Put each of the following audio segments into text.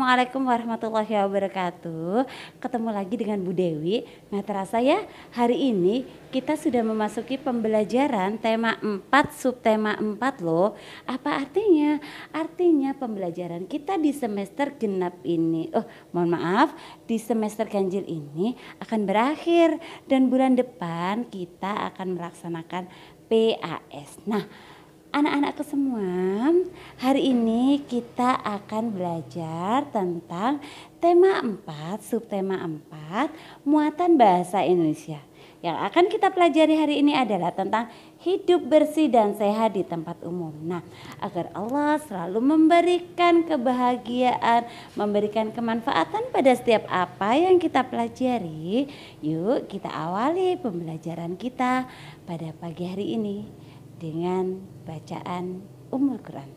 Assalamualaikum warahmatullahi wabarakatuh. Ketemu lagi dengan Bu Dewi. Nggak terasa ya, hari ini kita sudah memasuki pembelajaran tema 4 subtema 4 loh. Apa artinya? Artinya pembelajaran kita di semester genap ini, mohon maaf, di semester ganjil ini akan berakhir dan bulan depan kita akan melaksanakan PAS. Nah, anak-anakku semua, hari ini kita akan belajar tentang tema 4, subtema 4, muatan bahasa Indonesia. Yang akan kita pelajari hari ini adalah tentang hidup bersih dan sehat di tempat umum. Nah, agar Allah selalu memberikan kebahagiaan, memberikan kemanfaatan pada setiap apa yang kita pelajari, yuk kita awali pembelajaran kita pada pagi hari ini dengan bacaan Quran.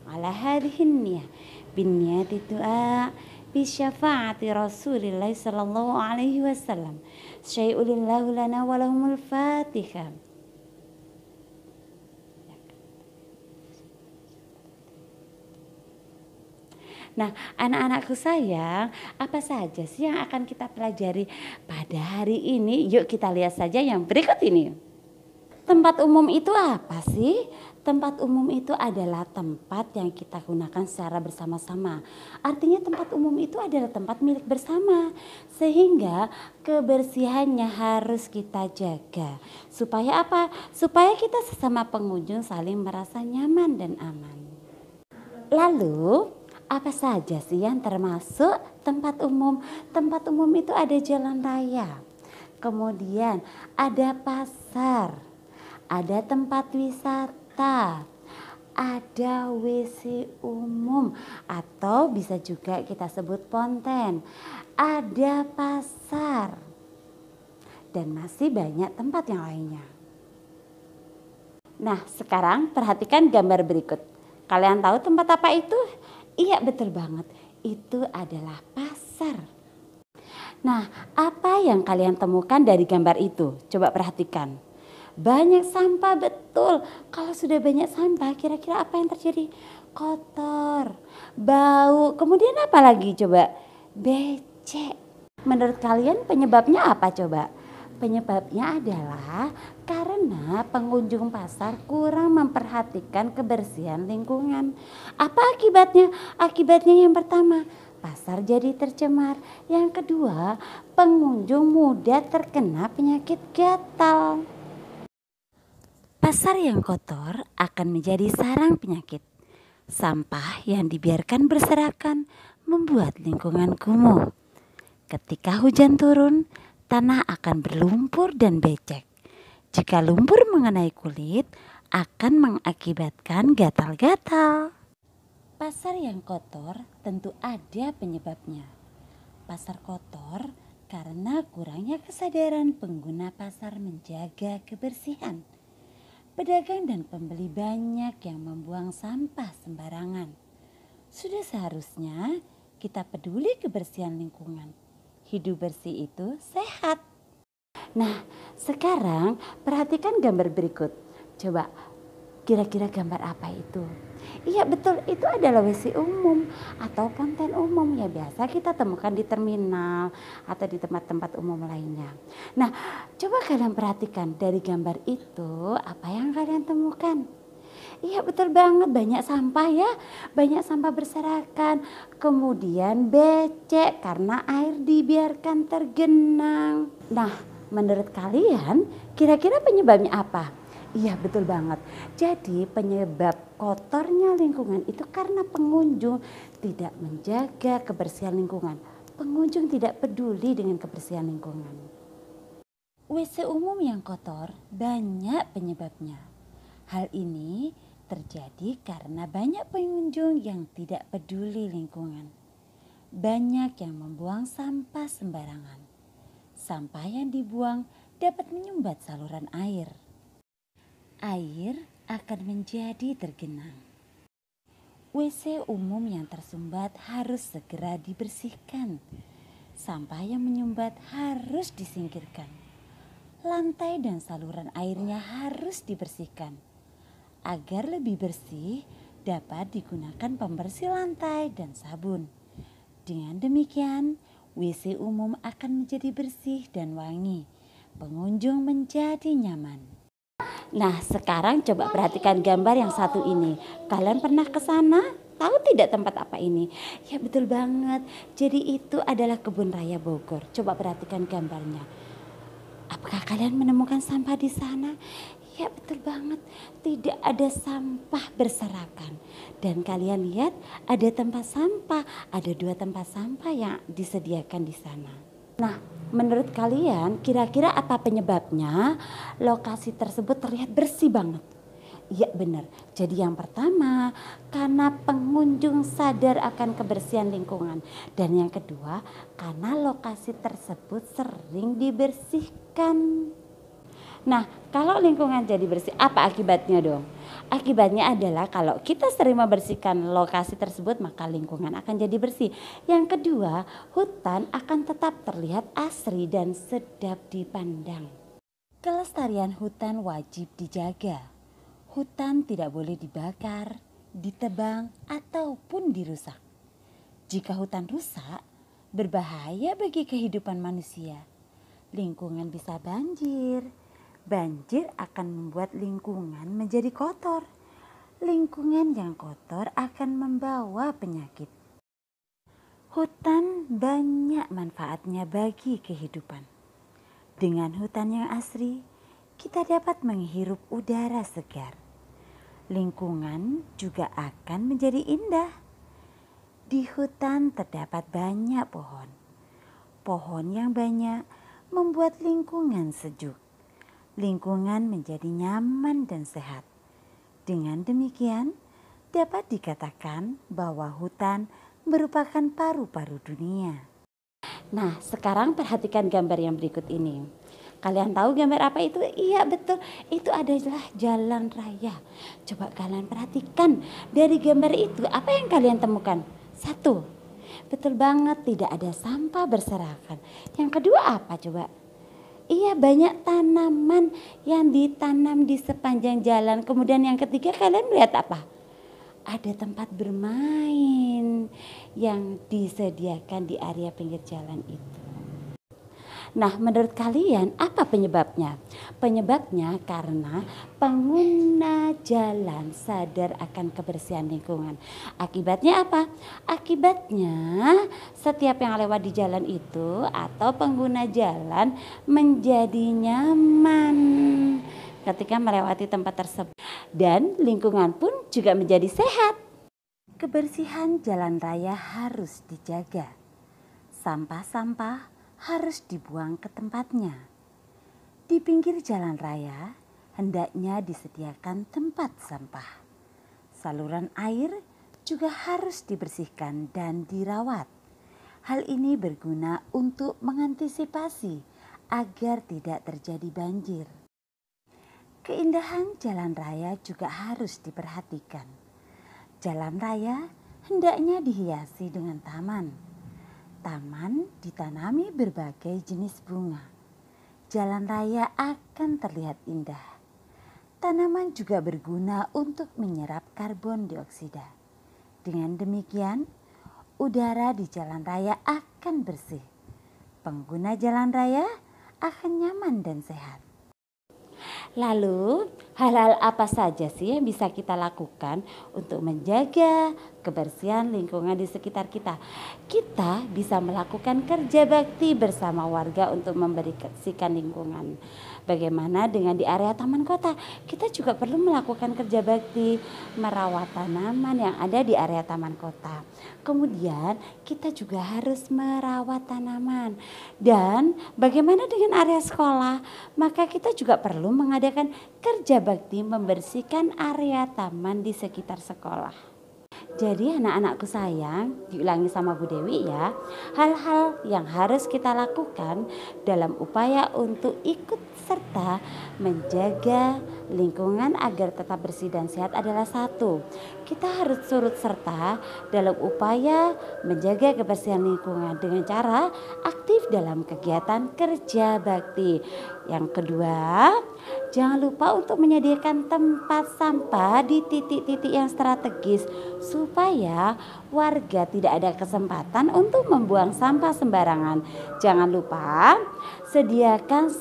Ala hadhihin niyah bin niyati du'a bi syafaati Rasulillah sallallahu alaihi wasallam. Syai'ulillahu lana wa lahumul Fatihah. Nah, anak-anakku sayang, apa saja sih yang akan kita pelajari pada hari ini? Yuk kita lihat saja yang berikut ini. Tempat umum itu apa sih? Tempat umum itu adalah tempat yang kita gunakan secara bersama-sama. Artinya tempat umum itu adalah tempat milik bersama. Sehingga kebersihannya harus kita jaga. Supaya apa? Supaya kita sesama pengunjung saling merasa nyaman dan aman. Lalu, apa saja sih yang termasuk tempat umum? Tempat umum itu ada jalan raya. Kemudian ada pasar. Ada tempat wisata, ada WC umum atau bisa juga kita sebut ponten, ada pasar, dan masih banyak tempat yang lainnya. Nah, sekarang perhatikan gambar berikut. Kalian tahu tempat apa itu? Iya, betul banget. Itu adalah pasar. Nah, apa yang kalian temukan dari gambar itu? Coba perhatikan. Banyak sampah, betul. Kalau sudah banyak sampah, kira-kira apa yang terjadi? Kotor, bau, kemudian apa lagi coba? Becek. Menurut kalian penyebabnya apa coba? Penyebabnya adalah karena pengunjung pasar kurang memperhatikan kebersihan lingkungan. Apa akibatnya? Akibatnya yang pertama, pasar jadi tercemar. Yang kedua, pengunjung mudah terkena penyakit gatal. Pasar yang kotor akan menjadi sarang penyakit. Sampah yang dibiarkan berserakan membuat lingkungan kumuh. Ketika hujan turun, tanah akan berlumpur dan becek. Jika lumpur mengenai kulit, akan mengakibatkan gatal-gatal. Pasar yang kotor tentu ada penyebabnya. Pasar kotor karena kurangnya kesadaran pengguna pasar menjaga kebersihan. Pedagang dan pembeli banyak yang membuang sampah sembarangan. Sudah seharusnya kita peduli kebersihan lingkungan. Hidup bersih itu sehat. Nah, sekarang perhatikan gambar berikut. Coba, kira-kira gambar apa itu? Iya betul, itu adalah WC umum atau ponten umum ya, biasa kita temukan di terminal atau di tempat-tempat umum lainnya. Nah, coba kalian perhatikan dari gambar itu apa yang kalian temukan? Iya betul banget, banyak sampah ya, banyak sampah berserakan, kemudian becek karena air dibiarkan tergenang. Nah, menurut kalian kira-kira penyebabnya apa? Iya betul banget. Jadi penyebab kotornya lingkungan itu karena pengunjung tidak menjaga kebersihan lingkungan. Pengunjung tidak peduli dengan kebersihan lingkungan. WC umum yang kotor banyak penyebabnya. Hal ini terjadi karena banyak pengunjung yang tidak peduli lingkungan. Banyak yang membuang sampah sembarangan. Sampah yang dibuang dapat menyumbat saluran air. Air akan menjadi tergenang. WC umum yang tersumbat harus segera dibersihkan. Sampah yang menyumbat harus disingkirkan. Lantai dan saluran airnya harus dibersihkan. Agar lebih bersih, dapat digunakan pembersih lantai dan sabun. Dengan demikian, WC umum akan menjadi bersih dan wangi. Pengunjung menjadi nyaman. Nah, sekarang coba perhatikan gambar yang satu ini. Kalian pernah ke sana? Tahu tidak tempat apa ini? Ya, betul banget. Jadi itu adalah Kebun Raya Bogor. Coba perhatikan gambarnya. Apakah kalian menemukan sampah di sana? Ya, betul banget. Tidak ada sampah berserakan. Dan kalian lihat ada tempat sampah. Ada 2 tempat sampah yang disediakan di sana. Nah, menurut kalian kira-kira apa penyebabnya lokasi tersebut terlihat bersih banget? Iya, benar. Jadi yang pertama, karena pengunjung sadar akan kebersihan lingkungan. Dan yang kedua, karena lokasi tersebut sering dibersihkan. Nah, kalau lingkungan jadi bersih, apa akibatnya dong? Akibatnya adalah kalau kita sering membersihkan lokasi tersebut, maka lingkungan akan jadi bersih. Yang kedua, hutan akan tetap terlihat asri dan sedap dipandang. Kelestarian hutan wajib dijaga. Hutan tidak boleh dibakar, ditebang, ataupun dirusak. Jika hutan rusak, berbahaya bagi kehidupan manusia. Lingkungan bisa banjir. Banjir akan membuat lingkungan menjadi kotor. Lingkungan yang kotor akan membawa penyakit. Hutan banyak manfaatnya bagi kehidupan. Dengan hutan yang asri, kita dapat menghirup udara segar. Lingkungan juga akan menjadi indah. Di hutan terdapat banyak pohon. Pohon yang banyak membuat lingkungan sejuk. Lingkungan menjadi nyaman dan sehat. Dengan demikian, dapat dikatakan bahwa hutan merupakan paru-paru dunia. Nah, sekarang perhatikan gambar yang berikut ini. Kalian tahu gambar apa itu? Iya, betul. Itu adalah jalan raya. Coba kalian perhatikan dari gambar itu, apa yang kalian temukan? 1, betul banget, tidak ada sampah berserakan. Yang kedua apa coba? Iya, banyak tanaman yang ditanam di sepanjang jalan. Kemudian yang ketiga, kalian melihat apa? Ada tempat bermain yang disediakan di area pinggir jalan itu. Nah, menurut kalian apa penyebabnya? Penyebabnya karena pengguna jalan sadar akan kebersihan lingkungan. Akibatnya apa? Akibatnya setiap yang lewat di jalan itu atau pengguna jalan menjadi nyaman ketika melewati tempat tersebut. Dan lingkungan pun juga menjadi sehat. Kebersihan jalan raya harus dijaga. Sampah-sampah harus dibuang ke tempatnya. Di pinggir jalan raya hendaknya disediakan tempat sampah. Saluran air juga harus dibersihkan dan dirawat. Hal ini berguna untuk mengantisipasi agar tidak terjadi banjir. Keindahan jalan raya juga harus diperhatikan. Jalan raya hendaknya dihiasi dengan taman. Taman ditanami berbagai jenis bunga. Jalan raya akan terlihat indah. Tanaman juga berguna untuk menyerap karbon dioksida. Dengan demikian, udara di jalan raya akan bersih. Pengguna jalan raya akan nyaman dan sehat. Lalu, hal-hal apa saja sih yang bisa kita lakukan untuk menjaga kebersihan lingkungan di sekitar kita? Kita bisa melakukan kerja bakti bersama warga untuk membersihkan lingkungan. Bagaimana dengan di area taman kota? Kita juga perlu melakukan kerja bakti merawat tanaman yang ada di area taman kota. Kemudian kita juga harus merawat tanaman. Dan bagaimana dengan area sekolah? Maka kita juga perlu mengadakan kerja bakti membersihkan area taman di sekitar sekolah. Jadi anak-anakku sayang, diulangi sama Bu Dewi ya. Hal-hal yang harus kita lakukan dalam upaya untuk ikut serta menjaga lingkungan agar tetap bersih dan sehat adalah 1. Kita harus turut serta dalam upaya menjaga kebersihan lingkungan dengan cara aktif dalam kegiatan kerja bakti. Yang kedua, jangan lupa untuk menyediakan tempat sampah di titik-titik yang strategis supaya warga tidak ada kesempatan untuk membuang sampah sembarangan. Jangan lupa sediakan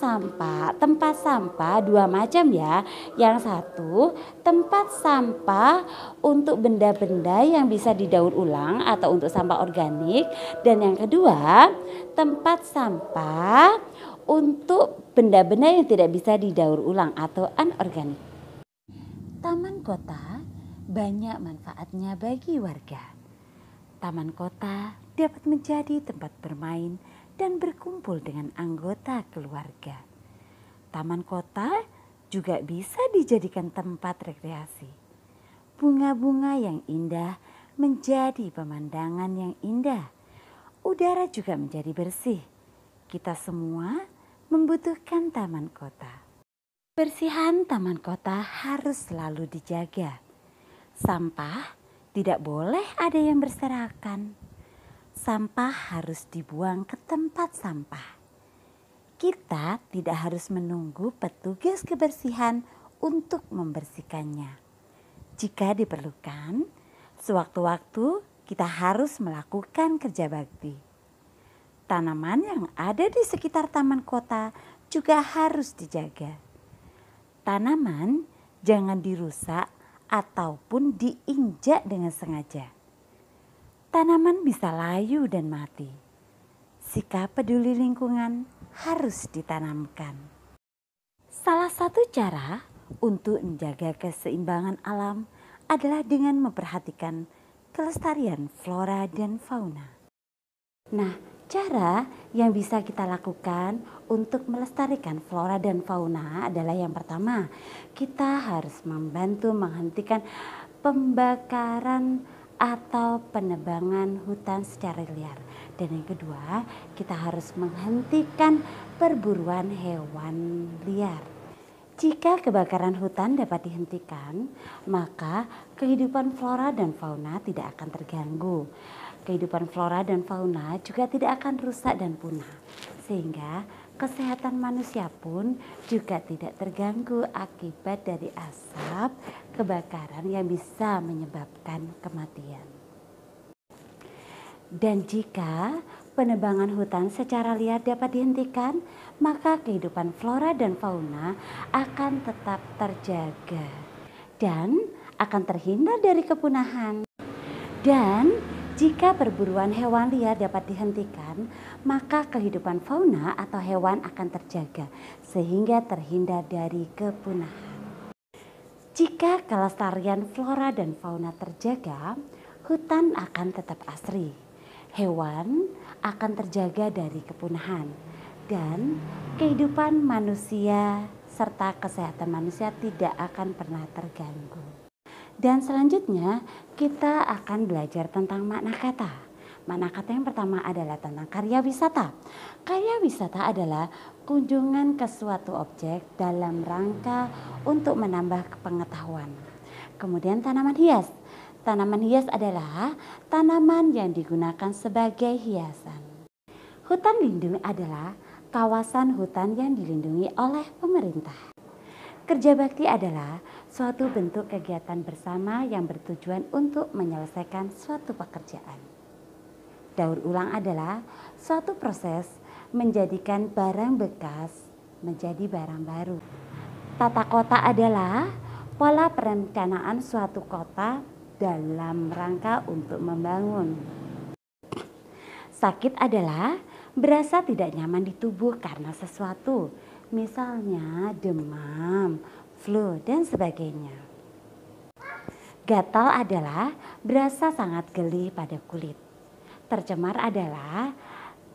tempat sampah dua macam ya. Yang satu, tempat sampah untuk benda-benda yang bisa didaur ulang atau untuk sampah organik, dan yang kedua, tempat sampah untuk benda-benda yang tidak bisa didaur ulang atau anorganik. Taman kota banyak manfaatnya bagi warga. Taman kota dapat menjadi tempat bermain dan berkumpul dengan anggota keluarga. Taman kota juga bisa dijadikan tempat rekreasi. Bunga-bunga yang indah menjadi pemandangan yang indah. Udara juga menjadi bersih. Kita semua membutuhkan taman kota. Kebersihan taman kota harus selalu dijaga. Sampah tidak boleh ada yang berserakan. Sampah harus dibuang ke tempat sampah. Kita tidak harus menunggu petugas kebersihan untuk membersihkannya. Jika diperlukan, sewaktu-waktu kita harus melakukan kerja bakti. Tanaman yang ada di sekitar taman kota juga harus dijaga. Tanaman jangan dirusak ataupun diinjak dengan sengaja. Tanaman bisa layu dan mati. Sikap peduli lingkungan harus ditanamkan. Salah satu cara untuk menjaga keseimbangan alam adalah dengan memperhatikan kelestarian flora dan fauna. Nah, cara yang bisa kita lakukan untuk melestarikan flora dan fauna adalah yang pertama, kita harus membantu menghentikan pembakaran atau penebangan hutan secara liar. Dan yang kedua, kita harus menghentikan perburuan hewan liar. Jika kebakaran hutan dapat dihentikan, maka kehidupan flora dan fauna tidak akan terganggu. Kehidupan flora dan fauna juga tidak akan rusak dan punah, sehingga kesehatan manusia pun juga tidak terganggu akibat dari asap kebakaran yang bisa menyebabkan kematian. Dan jika penebangan hutan secara liar dapat dihentikan, maka kehidupan flora dan fauna akan tetap terjaga dan akan terhindar dari kepunahan. Dan jika perburuan hewan liar dapat dihentikan, maka kehidupan fauna atau hewan akan terjaga sehingga terhindar dari kepunahan. Jika kelestarian flora dan fauna terjaga, hutan akan tetap asri. Hewan akan terjaga dari kepunahan dan kehidupan manusia serta kesehatan manusia tidak akan pernah terganggu. Dan selanjutnya kita akan belajar tentang makna kata. Makna kata yang pertama adalah tentang karya wisata. Karya wisata adalah kunjungan ke suatu objek dalam rangka untuk menambah pengetahuan. Kemudian tanaman hias. Tanaman hias adalah tanaman yang digunakan sebagai hiasan. Hutan lindung adalah kawasan hutan yang dilindungi oleh pemerintah. Kerja bakti adalah suatu bentuk kegiatan bersama yang bertujuan untuk menyelesaikan suatu pekerjaan. Daur ulang adalah suatu proses menjadikan barang bekas menjadi barang baru. Tata kota adalah pola perencanaan suatu kota dalam rangka untuk membangun. Sakit adalah berasa tidak nyaman di tubuh karena sesuatu, misalnya demam, flu, dan sebagainya. Gatal adalah berasa sangat geli pada kulit. Tercemar adalah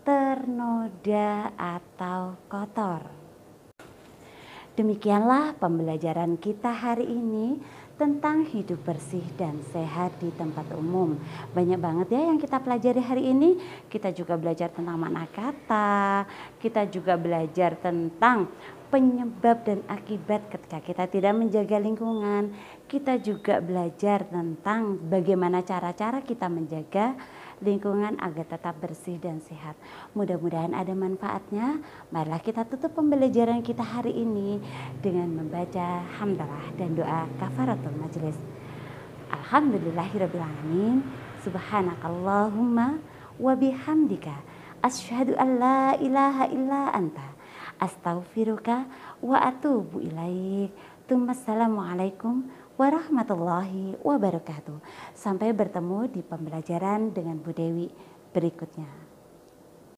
ternoda atau kotor. Demikianlah pembelajaran kita hari ini tentang hidup bersih dan sehat di tempat umum. Banyak banget ya yang kita pelajari hari ini. Kita juga belajar tentang makna kata, kita juga belajar tentang penyebab dan akibat ketika kita tidak menjaga lingkungan. Kita juga belajar tentang bagaimana cara-cara kita menjaga lingkungan agar tetap bersih dan sehat. Mudah-mudahan ada manfaatnya. Marilah kita tutup pembelajaran kita hari ini dengan membaca hamdalah dan doa kafaratul majelis. Alhamdulillahirrabbilalamin. Subhanakallahumma wa bihamdika asyhadu an la ilaha illa anta astaghfiruka wa atubu ilaik. Assalamualaikum warahmatullahi wabarakatuh. Sampai bertemu di pembelajaran dengan Bu Dewi berikutnya.